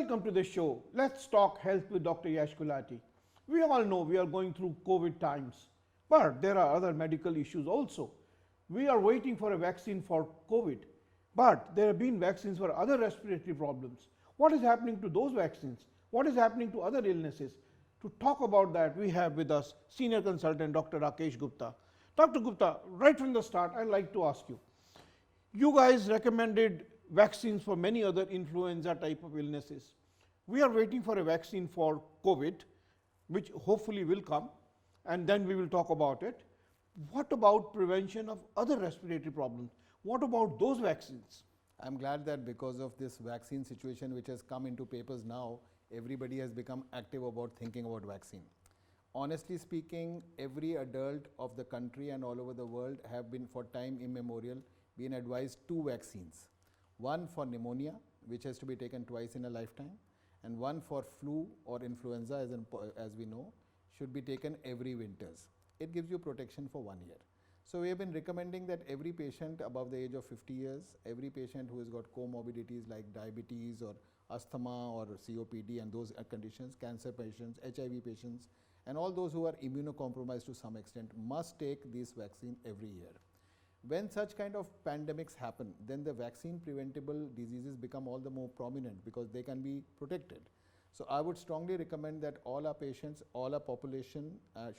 Welcome to the show. Let's talk health with Dr. Yash Gulati. We all know we are going through COVID times, but there are other medical issues also. We are waiting for a vaccine for COVID, but there have been vaccines for other respiratory problems. What is happening to those vaccines? What is happening to other illnesses? To talk about that, we have with us senior consultant Dr. Rakesh Gupta. Dr. Gupta, right from the start, I'd like to ask you. You guys recommended vaccines for many other influenza type of illnesses. We are waiting for a vaccine for COVID, which hopefully will come, and then we will talk about it. What about prevention of other respiratory problems? What about those vaccines? I'm glad that because of this vaccine situation which has come into papers now, everybody has become active about thinking about vaccine. Honestly speaking, every adult of the country and all over the world have been for time immemorial been advised two vaccines. One for pneumonia, which has to be taken twice in a lifetime, and one for flu or influenza, as we know, should be taken every winters. It gives you protection for 1 year. So we have been recommending that every patient above the age of 50 years, every patient who has got comorbidities like diabetes or asthma or COPD and those conditions, cancer patients, HIV patients, and all those who are immunocompromised to some extent must take this vaccine every year. When such kind of pandemics happen, then the vaccine preventable diseases become all the more prominent because they can be protected. So I would strongly recommend that all our patients, all our population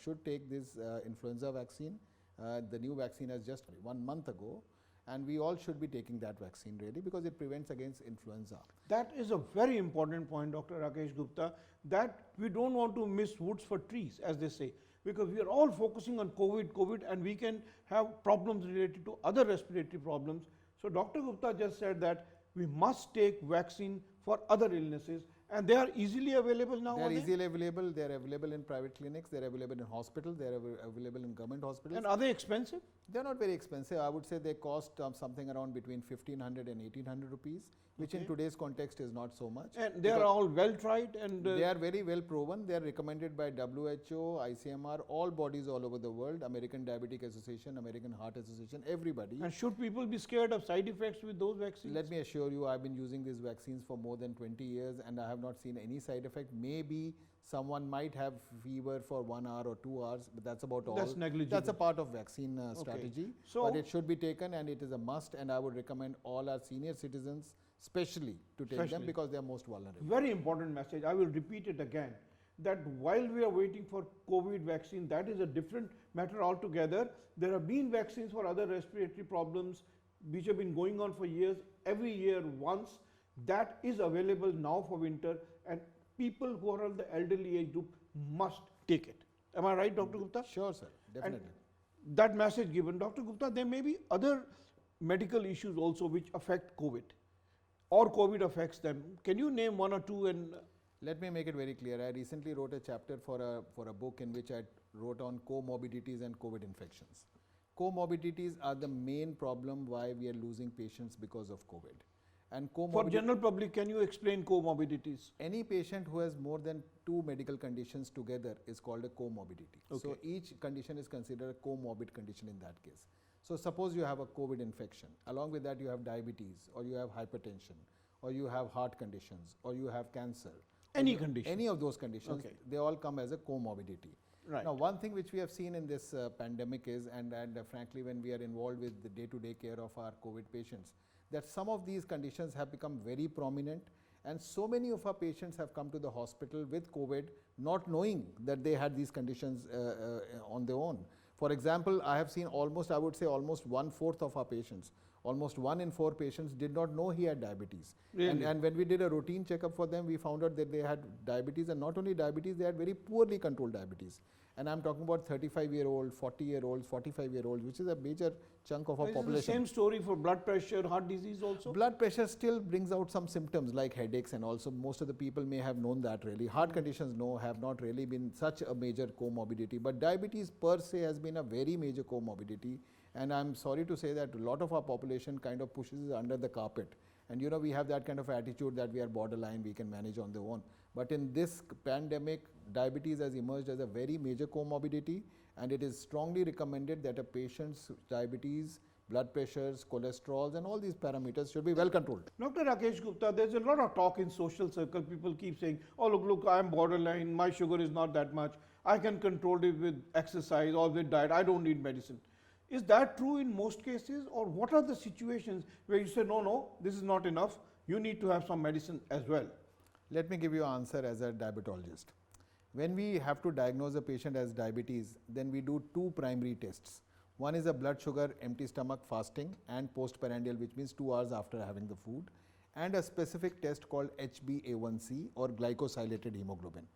should take this influenza vaccine. The new vaccine has just 1 month ago, and we all should be taking that vaccine really because it prevents against influenza. That is a very important point, Dr. Rakesh Gupta, that we don't want to miss woods for trees, as they say, because we are all focusing on COVID, and we can have problems related to other respiratory problems. So Dr. Gupta just said that we must take vaccine for other illnesses, and they are easily available now. They are easily available. They are available in private clinics. They are available in hospitals. They are available in government hospitals. And are they expensive? They are not very expensive. I would say they cost something around between 1,500 and 1,800 rupees, which in today's context is not so much. And they are all well tried, and they are very well proven. They are recommended by WHO, ICMR, all bodies all over the world, American Diabetic Association, American Heart Association, everybody. And should people be scared of side effects with those vaccines? Let me assure you, I've been using these vaccines for more than 20 years and I have not seen any side effect. Maybe someone might have fever for 1 hour or 2 hours, but that's about all. That's negligible. That's a part of vaccine strategy. So, but it should be taken and it is a must, and I would recommend all our senior citizens especially to take them because they are most vulnerable. Very important message. I will repeat it again, that while we are waiting for COVID vaccine, that is a different matter altogether. There have been vaccines for other respiratory problems which have been going on for years, every year once. That is available now for winter, and people who are in the elderly age group must take it. Am I right, Dr. Gupta? Sure, sir. Definitely. And that message given. Dr. Gupta, there may be other medical issues also which affect COVID, or COVID affects them. Can you name one or two? And let me make it very clear. I recently wrote a chapter for a book in which I wrote on comorbidities and COVID infections. Comorbidities are the main problem why we are losing patients because of COVID. And for general public, can you explain comorbidities? Any patient who has more than 2 medical conditions together is called a comorbidity. Okay. So each condition is considered a comorbid condition in that case. So suppose you have a COVID infection. Along with that you have diabetes, or you have hypertension, or you have heart conditions, or you have cancer. Any condition. Any of those conditions, they all come as a comorbidity. Right. Now, one thing which we have seen in this pandemic is, and frankly when we are involved with the day-to-day care of our COVID patients, that some of these conditions have become very prominent, and so many of our patients have come to the hospital with COVID not knowing that they had these conditions on their own. For example, I have seen almost 1/4 of our patients, almost 1 in 4 patients did not know he had diabetes. Really? And when we did a routine checkup for them, we found out that they had diabetes, and not only diabetes, they had very poorly controlled diabetes. And I'm talking about 35-year-old, 40-year-olds, 45-year-olds, which is a major chunk of our population. Is the same story for blood pressure, heart disease also? Blood pressure still brings out some symptoms like headaches, and also most of the people may have known that really. Heart conditions, no, have not really been such a major comorbidity. But diabetes per se has been a very major comorbidity. And I'm sorry to say that a lot of our population kind of pushes it under the carpet. And you know, we have that kind of attitude that we are borderline, we can manage on their own. But in this pandemic, diabetes has emerged as a very major comorbidity, and it is strongly recommended that a patient's diabetes blood pressures, cholesterols, and all these parameters should be well controlled. Dr. Rakesh Gupta, there's a lot of talk in social circle. People keep saying, oh, look, I'm borderline, my sugar is not that much. I can control it with exercise or with diet. I don't need medicine. Is that true in most cases? Or what are the situations where you say, no, this is not enough. You need to have some medicine as well? Let me give you an answer as a diabetologist. When we have to diagnose a patient as diabetes, then we do two primary tests. One is a blood sugar, empty stomach fasting and postprandial, which means 2 hours after having the food, and a specific test called HbA1c or glycosylated hemoglobin.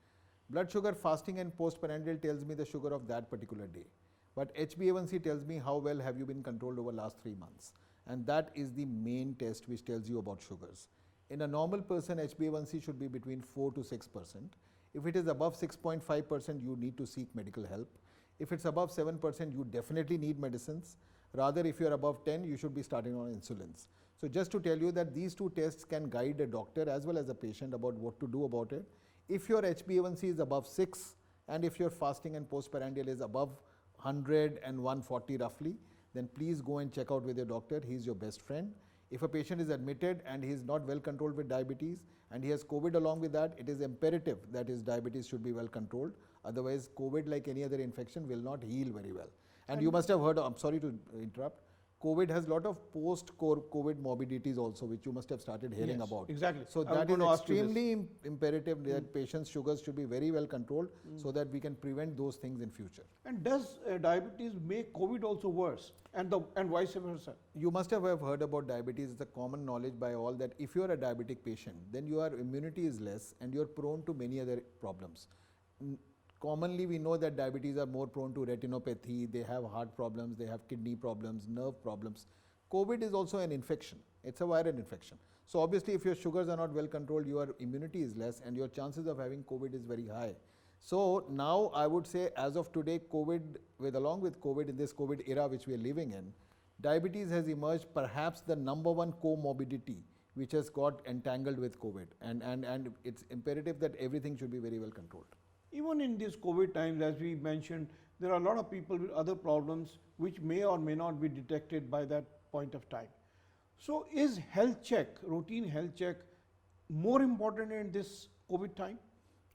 Blood sugar fasting and postprandial tells me the sugar of that particular day. But HbA1c tells me how well have you been controlled over last 3 months. And that is the main test which tells you about sugars. In a normal person, HbA1c should be between 4 to 6%. If it is above 6.5%, you need to seek medical help. If it's above 7%, you definitely need medicines. Rather, if you're above 10, you should be starting on insulins. So just to tell you that these two tests can guide a doctor as well as a patient about what to do about it. If your HbA1c is above 6 and if your fasting and postprandial is above 100 and 140 roughly, then please go and check out with your doctor. He's your best friend. If a patient is admitted and he is not well controlled with diabetes and he has COVID along with that, it is imperative that his diabetes should be well controlled. Otherwise, COVID, like any other infection, will not heal very well. And you must have heard, I'm sorry to interrupt, COVID has a lot of post-COVID morbidities also, which you must have started hearing Yes, about. exactly. So I was that is going to ask you this. extremely imperative that patients' sugars should be very well controlled so that we can prevent those things in future. And does diabetes make COVID also worse and vice versa? You must have heard about diabetes. It's a common knowledge by all that if you are a diabetic patient, then your immunity is less and you are prone to many other problems. Commonly, we know that diabetes are more prone to retinopathy, they have heart problems, they have kidney problems, nerve problems. COVID is also an infection. It's a viral infection. So obviously, if your sugars are not well controlled, your immunity is less and your chances of having COVID is very high. So now I would say as of today, along with COVID in this COVID era which we are living in, diabetes has emerged perhaps the number one comorbidity which has got entangled with COVID. And it's imperative that everything should be very well controlled. Even in these COVID times, as we mentioned, there are a lot of people with other problems which may or may not be detected by that point of time. So is health check, routine health check, more important in this COVID time?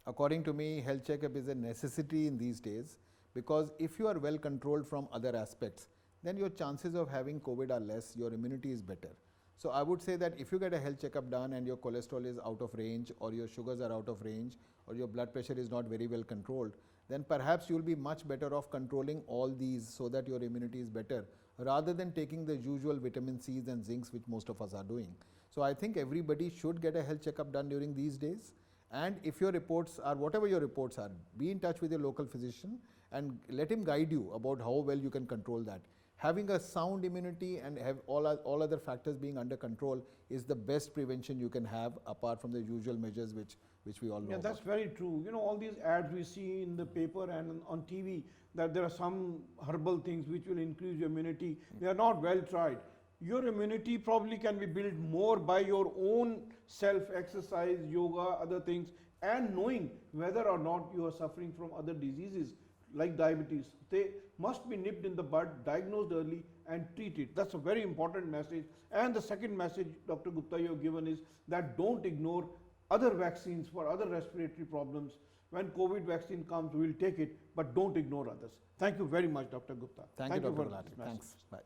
According to me, health checkup is a necessity in these days because if you are well controlled from other aspects, then your chances of having COVID are less, your immunity is better. So I would say that if you get a health checkup done and your cholesterol is out of range or your sugars are out of range or your blood pressure is not very well controlled, then perhaps you will be much better off controlling all these so that your immunity is better rather than taking the usual vitamin C's and zincs which most of us are doing. So I think everybody should get a health checkup done during these days. And if your reports are, whatever your reports are, be in touch with your local physician and let him guide you about how well you can control that. Having a sound immunity and have all other factors being under control is the best prevention you can have apart from the usual measures which we all know. Yeah, that's very true. You know, all these ads we see in the paper and on TV that there are some herbal things which will increase your immunity. They are not well tried. Your immunity probably can be built more by your own self-exercise, yoga, other things, and knowing whether or not you are suffering from other diseases like diabetes. They must be nipped in the bud, diagnosed early and treated. That's a very important message. And the second message, Dr. Gupta, you have given is that don't ignore other vaccines for other respiratory problems. When COVID vaccine comes, we'll take it, but don't ignore others. Thank you very much, Dr. Gupta. Thank you, Dr. for Gulati. this message. Thanks. Bye.